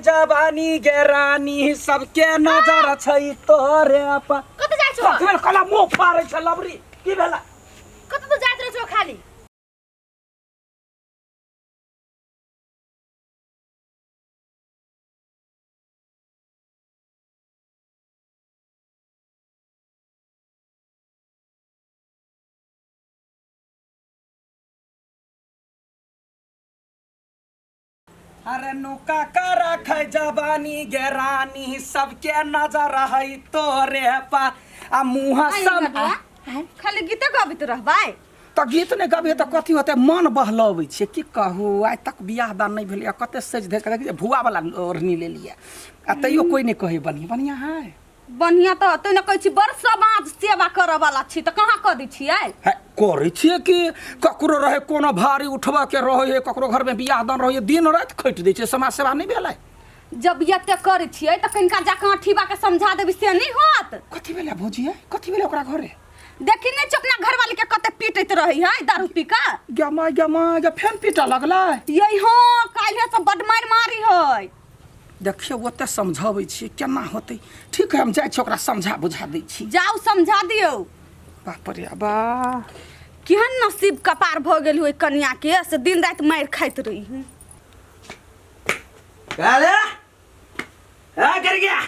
जवानी गे रानी सबके नजर छै तोरे पर कत जाइ छौ कथि भेल कला मुंह फाड़ै छ लबरी की भेला कत तो जात रह छौ खाली अरे नुका कर रख जवानी गे रानी सबके नजर है तोरे पर आ मुंह सब खाली गीत गाबित रहबै तो गीत नहीं गबे तो कथी होते मन बहलबै छे की कहू आज तक बियाह दान नहीं भेलिया कते सज धे के भुआ वाला ओढ़नी ले लिया आ तैयो कोई नहीं कहे बढ़िया बढ़िया है बढ़िया तो तू न कहै छी बड़ समाज सेवा करऽ वाला छी त कहां क दै छियै है करे छिए कि ककरो रहे कोनो भारी उठबा के रहे ककरो घर में बियाह दान रहे दिन रात खैट दै छे समाज सेवा नहीं भेलै जब यते करै छियै त कनिका जाका ठीबा के समझा देबै से नहीं होत कथी भेलै भौजी है कथी भेलै ओकरा घरे देखि नै चपना घरवाली के कते पीटैत रहै है दारू पी का गमा गे फेन पीटा लगलै यही हो काल्हे से बड मार मारी है देखिए ओते समझाबै छी केना होतै ठीक है हम जाय छी ओकरा समझा बुझा दै छी जाओ समझा दियो बाप रे बा केहन नसीब कपार भ गेल होय कन्या के से दिन रात मार खाइत रही काले आ कर गया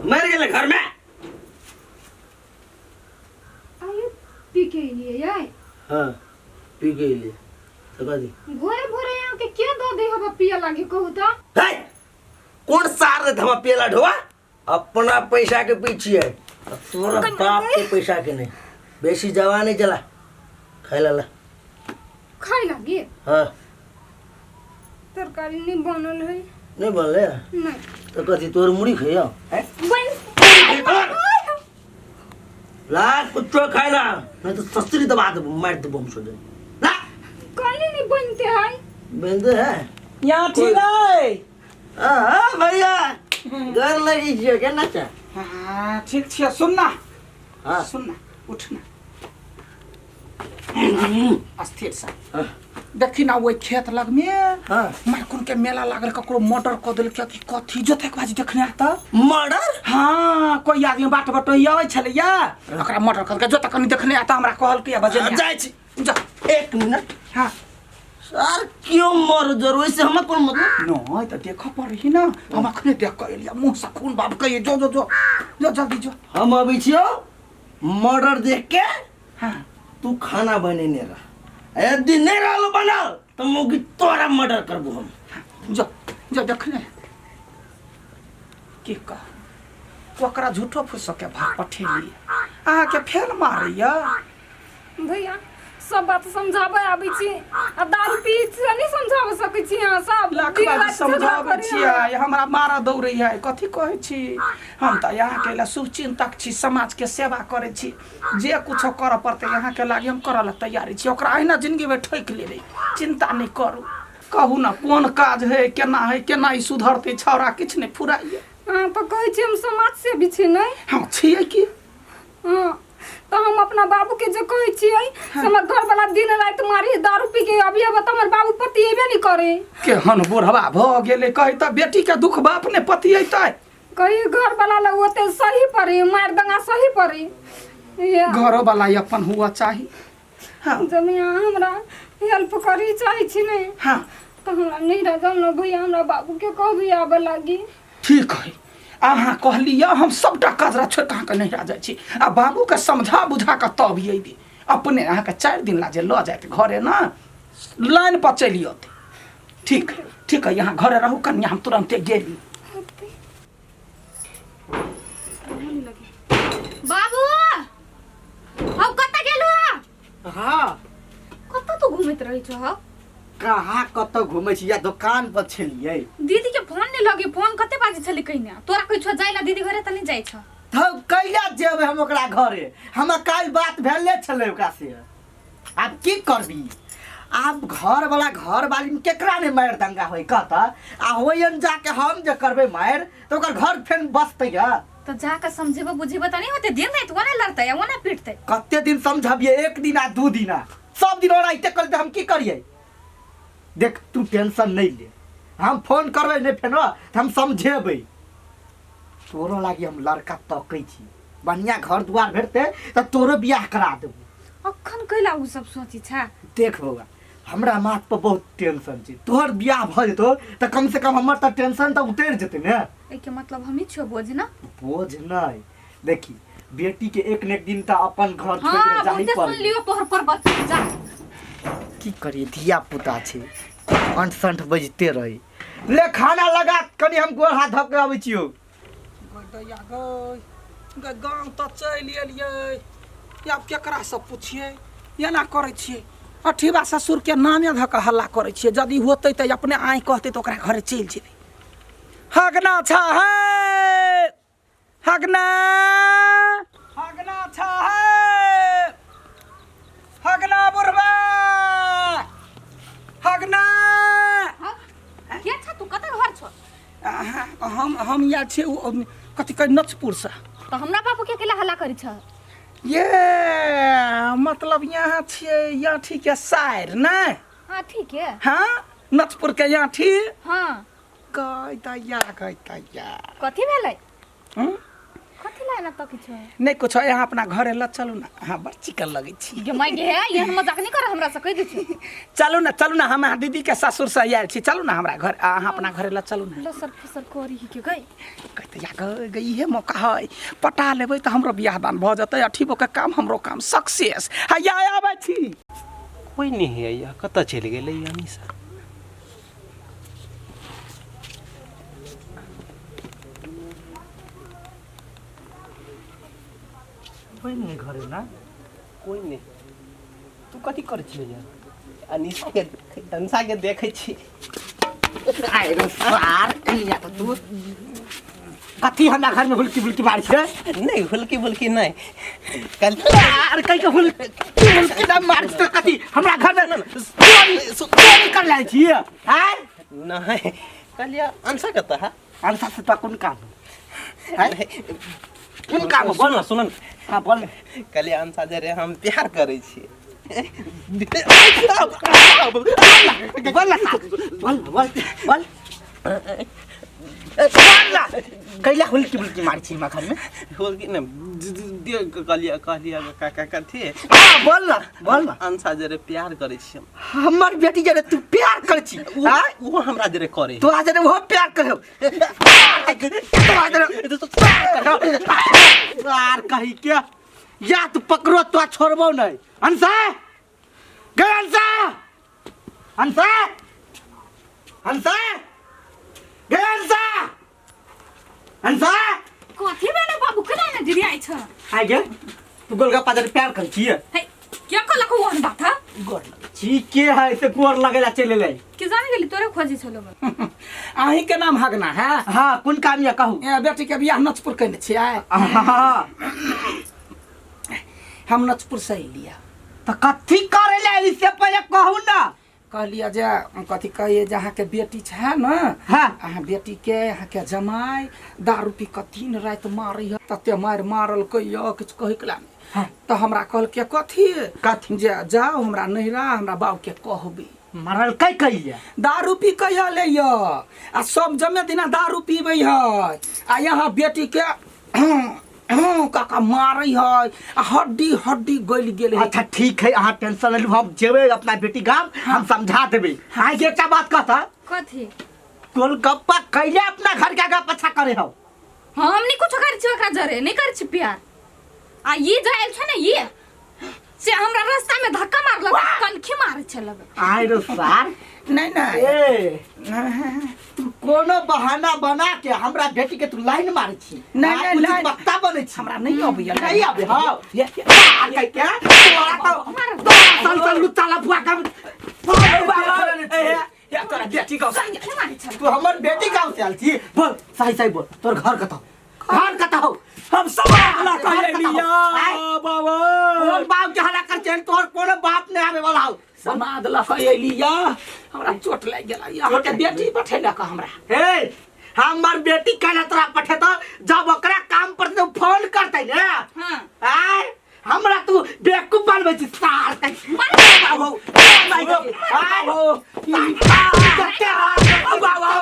मर गेले घर में आयु पी के लिए याय हां पी के लिए सका दी भोरे भोरे यहाँ के क्या दो दे हवा पिया लागे कहू तो है कौन सार दे धमा पेला ढोवा अपना पैसा के पीछे है तोरा बाप के पैसा के नहीं बेसी जवानी चला खाइला ला खाई लागे हां तरकारी नहीं बनल है नहीं बनले नहीं तो कथी तोर मुड़ी खइया है बन ला कुछ खाइला नहीं तो सस्ती दबा दे मार दे बम सो दे ला काली नहीं बनते हैं बंदे है यहाँ ठीक है हां भैया घर लगी छियो केना छ हाँ ठीक छे सुनना हां सुनना उठना अस्थिर सा हां देखी ना वो खेत लग में हां मारकुन के मेला लागल ककरो मर्डर क देल के कि कथी जोते के बाजी देखने आता मर्डर हां कोई आदमी बाट बटोई आवे छले या ओकरा मर्डर कर के जोता कनी देखने आता हमरा कहल के बजे जाय छी जा एक मिनट हां सर क्यों मर जरूर से हम कौन मतलब नहीं तो देख पड़ही ना हम अखने देख के एलिया मुंह से खून बाप के जो जो जो जो जल्दी जो हम अभी छियो मर्डर देख के हां तू खाना बनेने रह यदि नहीं रहलो बनल तो मुगी तोरा मर्डर करबो हम जो जो देखने की का ओकरा झूठो फुस के भाग पठेली आ के फेल मारैया भैया सब बात समझाबे आबै छी आ दारू पी से नहीं समझाबे सकै छी यहाँ सब लाख बात समझाबै छियै हमरा मारा दौड़ै है कथी कहै छी हम त यहाँ के ला शुभचिंतक छी समाज के सेवा करै छी जे कुछो कर पड़ते यहाँ के लागी हम करल तैयारी छी ओकरा अहिना जिंदगी में ठोक लेबै चिंता नहीं करू कहू ना कोन काज है केना ई सुधरते छौरा किछ नहीं फुराइए हां तो कहै छी हम समाज से भी छी नहीं हम छियै की हां तो हम अपना बाबू के जे कहै छियै हमर घर वाला दिन रात मारी दारू पी के अभी अब हमर बाबू पति एबे नहीं करे केहन बुढ़वा भ गेले कहि त बेटी के दुख बाप ने पति अइतै कहीं घर वाला ला ओते सही पड़ी मार दंगा सही पड़ी ये घरो वाला अपन हुआ चाहिए हां जमिया हमरा हेल्प करी चाहि छी नहीं हां तो हमरा नहीं रह न भैया हमरा बाबू के कहबी आबे लागी ठीक है अहाँ कहलिए हम सबटा काजरा छोड़ कहाँ के नहीं आ जाय छी आ बाबू के समझा बुझा के तब अइबे अपने अहाँ के 4 दिन लाजे ल जात घरे ना लाइन पर चलियो ठीक है यहाँ घरे रहू कन्या हम तुरंते गेली बाबू अब कत गेलु हाँ कत तो घुमैत रही छ कहाँ कत घूमे छी या दुकान पर छलिए दीदी के फोन नहीं लगे फोन कते बाजे छले कहिना तोरा कोइ छ जाइला दीदी घरे त नहीं जाय छ तो कैला जेबे हम ओकरा घरे हमरा काल बात भेले छले ओकरा से आब की करबी आब घर वाला घर वाली में केकरा ने मार दंगा होई कहत आ होयन जाके हम जे करबे मार तो ओकर घर फेन बसतै या तो जाके समझेबो बुझेबो त नहीं होते दिन रात ओने लड़तै ओने पीटतै कते दिन समझबिए एक दिन आ 2 दिन आ सब दिन ओराइते करते हम की करिए देख तू टेंशन नहीं ले हम फोन करबै नहीं फेनो त हम समझेबै तोरो लागी हम लड़का तकै छी बढ़िया घर दुआर भेटते त तोरो बियाह करा देबो अखन कैला उ सब सोची छा देख बौआ हमरा माथ पर बहुत टेंशन छै तोहर बियाह भ जेतो त कम से कम हमर त टेंशन त उतर जेतै ने एके मतलब हमी छो बोझ ना बोझ नहीं देखी बेटी के एक न एक दिन त अपन घर छोड़ हां के जाही बोझे सुन पड़े लियो तोहर पर बच जा की करिए धिया पुता छै अंट संठ बजते रही ले खाना लगा कनी हम गोर हाथ धो के आबै छियो दैया गई गाँव तो चलि एलियै आब केकरा से पूछिए एना करै छियै अठीबा ससुर के नामे धऽ कऽ हल्ला करै छियै यदि होतै तऽ अपने आइ कहतै तऽ ओकरा घरे चलि जेबै हगना छा है हगना हगना छा है हगना बुढ़बा हगना के छ तू कतऽ घर छ हम या छियै कथी कहै नचपुर से तो हमरा बाबू के केला हल्ला करै छ ये मतलब यहाँ छियै याठी के साइर ने हां ठीक है हाँ नचपुर के याठी हां कहता कथी भेलै हम्म? कथी लाइन तक छ नहीं कुछ यहाँ अपना घरे ल चलू ना हाँ बड़ चिकन लगे छी गे माय गे ये मजाक नहीं कर हमरा से कह दै छी चलू ना हम दीदी के ससुर से आयल छी चलू ना हमरा घर अहाँ अपना घरे ल चलू ना लसर फसर करी के गई कहते इहे मौका है पटा लेबै तऽ हमरो बियाह दान भऽ जेतै अठीबो के काम हमरो काम सक्सेस हैया आबै छी कोई नहीं है या कतऽ चलि गेलै अनीसा कोई नहीं घरे ना कोई नहीं तू कथी करै छियै यार अनीसा के देखै छी आए रे सार कहिया त तू कथी हमरा घर में हुलकी बुलकी मार छै नहीं हुलकी नहीं कल यार कहि के हुलकी ना मार छै कथी हमरा घर में चोरी कर लै छी हैं नहीं कल या अनसा कतऽ है अनसा से तो कोन काम है कोन काम सुन ना सुन हां बोल कल या अनसा जरे हम प्यार करै छी कैला हुलकी बुलकी मार छी घर में हुलकी न कलिया का कथी बोल ना अनसा जरे प्यार करै छी हमर बेटी जरे तू प्यार कर छी वो हमरा जरे करे तू आज वो प्यार कर यार कही क्या या तू पकड़ो तो छोड़बो नहीं अंसा गए अंसा अंसा अंसा गए अंसा अंसा कथी भेलै बाबू केना ने दिरी आइ छ आ गे तू गोलगप्पा जरे प्यार कर छी हे क्या कहलक ओहन बात है गोर छी के है से गोर लगेला चले ले के जाने गेली तोरे खोजी छलो अहीं के नाम हगना है हां कोन काम या कहू ए बेटी के बियाह नचपुर कइने छियै हम नचपुर से एलिया तो कथी करे ले इससे पहले कहू ना कहलिया जे कथी कहिए जे अहाँ के बेटी छै न हां अहाँ बेटी के अहाँ के जमाई दारू पी के दिन रात मारै है तते मारल कहियो किछ कहै कला हाँ। तो हमरा कहल के कथी कथी जे जाओ हमरा नहिरा हमरा बाबू के कहबी मरल कई कहिया दारू पी कहिया ले आ सब जमे दिना दारू पीबै है आ यहाँ बेटी के काका मारै है आ हड्डी गल गेल है अच्छा ठीक है अहाँ टेंशन ले हम जेबे अपना बेटी गांव हम समझा देबे हां ये क्या बात कहता कथी गोलगप्पा कैले अपना घर के आगे पछा करे हो हम नहीं कुछ करै छी ओकरा जरे नहीं करै छी प्यार आ ये जायल छ ने ये से हमरा रास्ता में धक्का मारलक कनखी मारै छलक आइ रे सार नहीं ए तू कोनो बहाना बना के हमरा बेटी के तू लाइन मारै छी नहीं लाइन पत्ता बने छी हमरा नहीं अबैया नहीं आबे हां ये कह के तोरा तो सन लुच्चा लफुआ का या तोरा बेटी का तू हमर बेटी गांव से आल छी बोल सही बोल तोर घर कतौ घर कतौ हम सब हल्ला कर लिया बाबा कोन बाप के हल्ला कर चल तोर कोनो बाप ने आवे वाला हो समाद लख एलिया हमरा चोट लाग गेला यहाँ के बेटी पठेला का हमरा हे हमर बेटी कहला तोरा पठेतो जब ओकरा काम पर तू फोन करतै ने हां आय हमरा तू बेवकूफ बनबै छी सार बाबू बाबू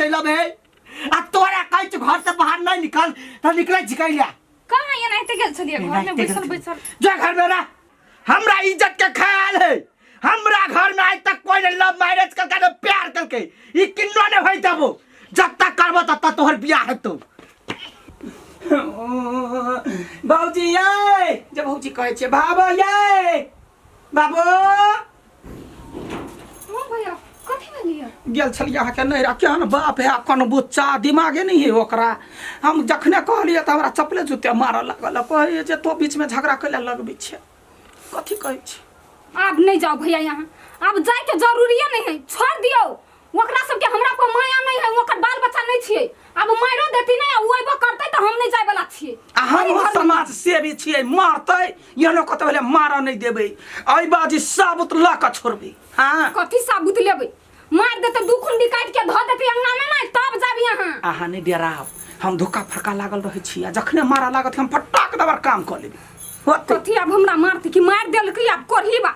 चला बे आ तोरा कहै छ घर से बाहर नहीं निकल त निकलै छिकैलिया कहाँ ये नहीं गेल छलिए घर में बैसल बैसल जा घर में रह हमरा इज्जत के ख्याल है हमरा घर में आज तक कोई ने लव मैरिज करके न प्यार करके ई किन्नो ने होई तबो जब तक करबो तब तक तोहर बियाह हेतौ बाबूजी ये जब बाबूजी कहै छै बाबा ये बाबू ओ भैया कथी भेलिए गेल छलिए अहाँके नैरा केहन बाप है अपन बुच्चा दिमागे नहीं है ओकरा हम जखने कहलिए तऽ हमरा चपले जुते मारऽ लागल कहै जे तो बीच में झगड़ा कैला लगबै छै कथी कहै छै अब नहीं जाओ भैया यहाँ अब जाए के जरूरी नहीं है छोड़ दियो ओकरा सबके हमरा पर माया नहीं है ओकर बाल बच्चा नहीं छिए अब मारो देती नहीं ओइबो करते तो हम नहीं जाय वाला छिए हम समाज सेवी छिए मारतै यनो कत भेले मारऽ नहीं देबै एहि बाजी साबुत ला के छोड़बै हां कथी साबुत लेबै मार देते दू खुंडी काट के ध देते अंगना में नहीं तब जाब यहाँ अहाँ नहीं डराव हम धोखा फरका लागल रहै छी आ जखने मारा लागत हम फटाक दबर काम क लेबै कथी अब हमरा मारते कि मार देलकै अब करहीबा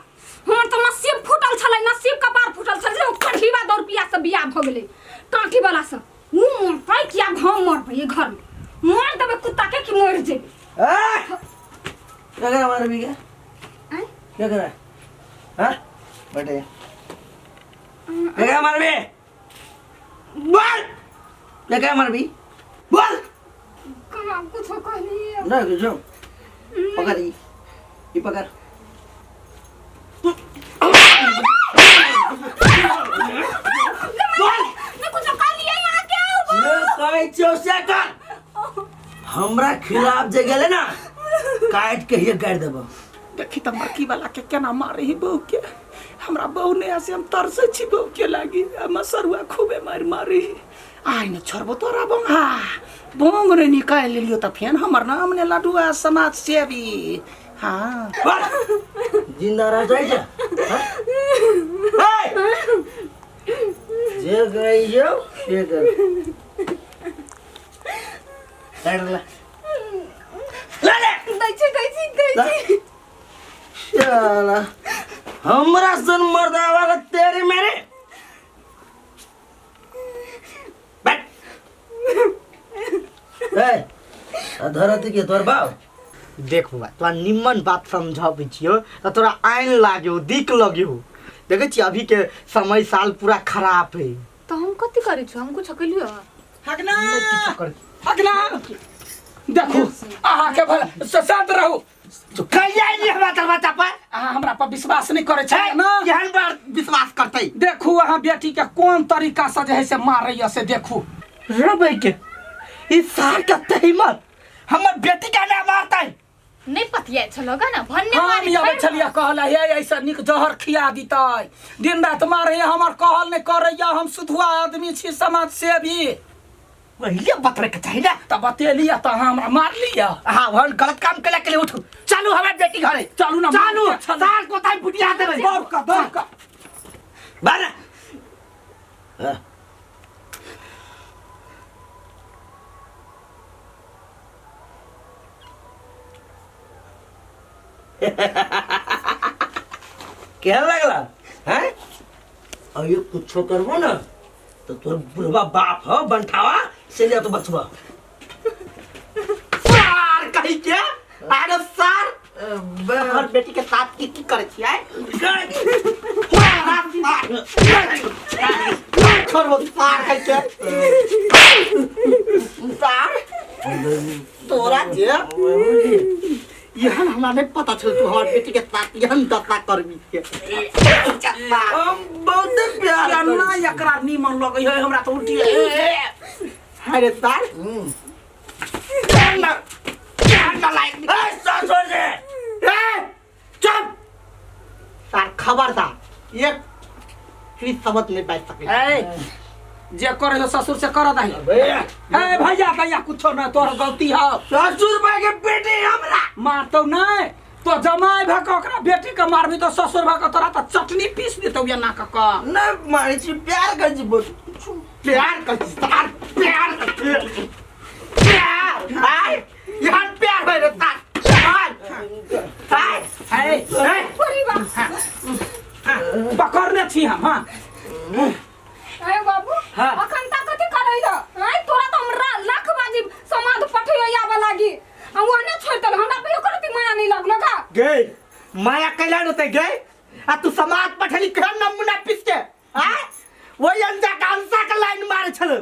हमर तो नसीब फूटल छलै नसीब कपार फूटल छलै करहीबा 2 रुपया से बियाह भ गेलै काठी वाला से उ मरतै कि अब हम मरबै घर में मार देबै कुत्ता के कि मर जेबै क्या करा मार भी क्या क्या करा हाँ बैठे क्या करा मार भी बोल क्या करा मार भी बोल कहाँ कुछ कहलिए ना कुछ पकड़ ये पकड़ मैं कुछ कहलिए यहाँ के ये कहै छियौ से कर हमरा खिलाफ जे गेले ना काट के ही गाड़ देबो देखी त मरकी वाला के केना मारे ही बहू के हमरा बहू ने ऐसे हम तरसे छी बहू के लागी मसरुआ खूबे मारी आइ न छोड़बो तोरा बंगा बोंग रे निकाल लियो त फेन हमर नाम ने लडुआ समाज सेवी हाँ जिंदा रह जाए जा जे गई जो ये कर ले दै छी चला हमरा सन मर्दा वाला तेरे मेरे बैठ धरती के तोर बाप देख बुआ तोरा निम्मन बात समझाबै छियो त तोरा आइन लाग्यो दिक लाग्यो देखे छी अभी के समय साल पूरा खराब है तो हम कथी करै छी हम कुछ कलियो हगना हगना देखो अहाँ के भला शांत रहू तो कह जाए नहीं हमरा दरवाजा पर अहाँ हमरा पर विश्वास नहीं करे छै ना केहन बार विश्वास करतै देखू अहाँ बेटी के कोन तरीका से जे है से मारैया से देखू रबै के ई सार के तहिमत हमर बेटी के ना मारतै नहीं पतिया छलोगा ना भन्ने हम मारी आबै छलिया कहला हे ऐसा निक जहर खिया दितै दिन रात मारैया हमर कहल नहीं करैया हम सुधुआ आदमी छी समाज सेवी पहिले बतरे के चाहिए ना त बतेलिया त हमरा मार लिया हां हम गलत काम केला के लिए उठू चलू हमर बेटी घरे चलू ना चलू सार को ताई बुटिया देबै दौड़ का बारा क्या लगला हैं और ये कुछ करबो ना तो तोर बुढ़वा बाप हो बनठावा से ले तो बचबा सार कहि के अरे सार हमर बेटी के साथ की करे छियै छोड़ो सार कहि के सार तोरा जे यहन हमरा नहीं पता चल तू हमार बेटी के साथ यहन दशा करबी के हम बहुत प्यार या ना एकरा नीमन लगै है हमरा त उल्टी अरे सार क्या लाइक ए छोड़ दे चुप सार खबरदार ये फिर समझ नहीं पाई सके ए जे करे हो ससुर से कर दही भैया ए भैया कुछो ना तोहर गलती हो ससुर भाई के बेटी हमरा मारतौ नहीं तो जमाई भक ओकरा बेटी के मारबी तो ससुर भक तोरा त चटनी पीस देतौ या ना क न मारे छी प्यार कर छी बोल प्यार कर सार प्यार कर प्यार हाय यहाँ प्यार है रे सार हाय हाय पकड़ने छी हम हां ए बाबू हाँ। अखन तक कथी कर गए माया कैला होते गए आ तू समाज पठली केहन नमूना पीस के आ वही अंजा का अंसा का लाइन मारे छलो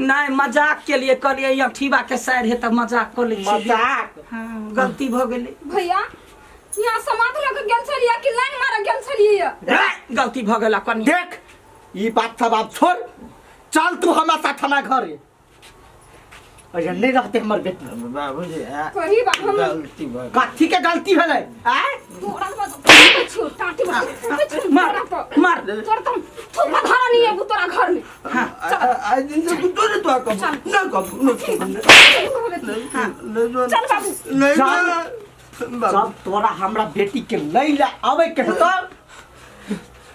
नहीं मजाक के लिए करिए या ठीबा के साइड है तब मजाक कर ले मजाक हाँ गलती हो गेली भैया यहाँ समाज लोग गेल छलिए कि लाइन मारे गेल छलिए गलती हो गेला कन्या देख ये बात सब आप छोड़ चल तू हमारे साथ हमारे घरे अरे नहीं रहते हमर बेटी बाबूजी कही बा हम गलती भ कथी के गलती भेलै आ तोरा बात छोड़ टाटी बा मार मार तोर तुम थोड़ा धारा नहीं है तोरा घर में आज दिन से तू तो तो कब ना कब चल बाबू नहीं जब तोरा हमरा बेटी के लई ले आवे के होता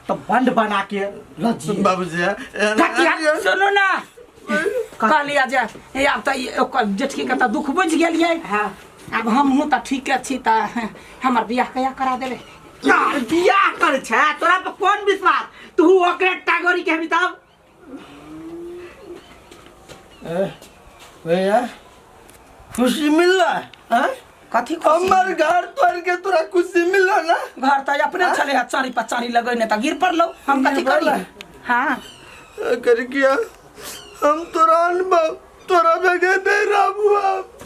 तो बंद बना के लजी बाबूजी सुनो ना कहलिया जे हे अब त ओकर जेठकी के त दुख बुझ गेलियै हां अब हम हूं त ठीक छी त हमर बियाह कया करा देबे यार बियाह कर छै तोरा पे कौन विश्वास तू ओकरे टागोरी के हमी तब भैया खुशी मिल रहा है कथी हमार घर तोड़ के तोरा खुशी मिल रहा ना घर त अपने चले चारी पचारी लगैने त गिर पड़लो हम कथी करी हां कर किया हम तोरा अनुभव तोरा बगैर नहीं रहबू अब